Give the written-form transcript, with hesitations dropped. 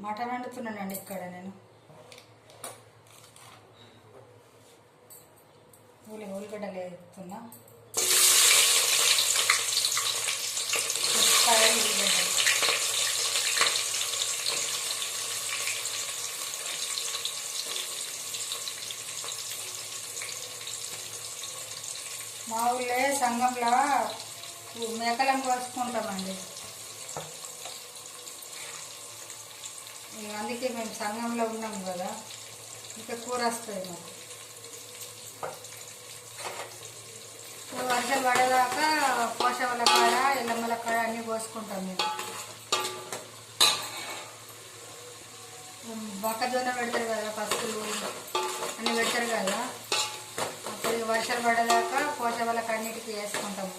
Mutton వండుతున్నానండి ఇక్కడ నేను. ఉల్లిగడ్డలు వేస్తున్నా. ఉల్లిగడ్డలు మా ఊళ్ళో సంఘంలో మేకలను కోసుకుంటామండి. అందుకే మేము సంఘంలో ఉన్నాం కదా, ఇంకా కూర వస్తుంది మాకు. వర్షాలు పడేదాకా పోషవల కాడ ఎల్లమ్మల కాడ అన్నీ కోసుకుంటాం మేము. మొక్కజొన్న పెడతారు కదా, పసుపులు అన్నీ పెడతారు కదా, అప్పుడు వర్షాలు పడేదాకా పోషవలకు అన్నిటికీ వేసుకుంటాము.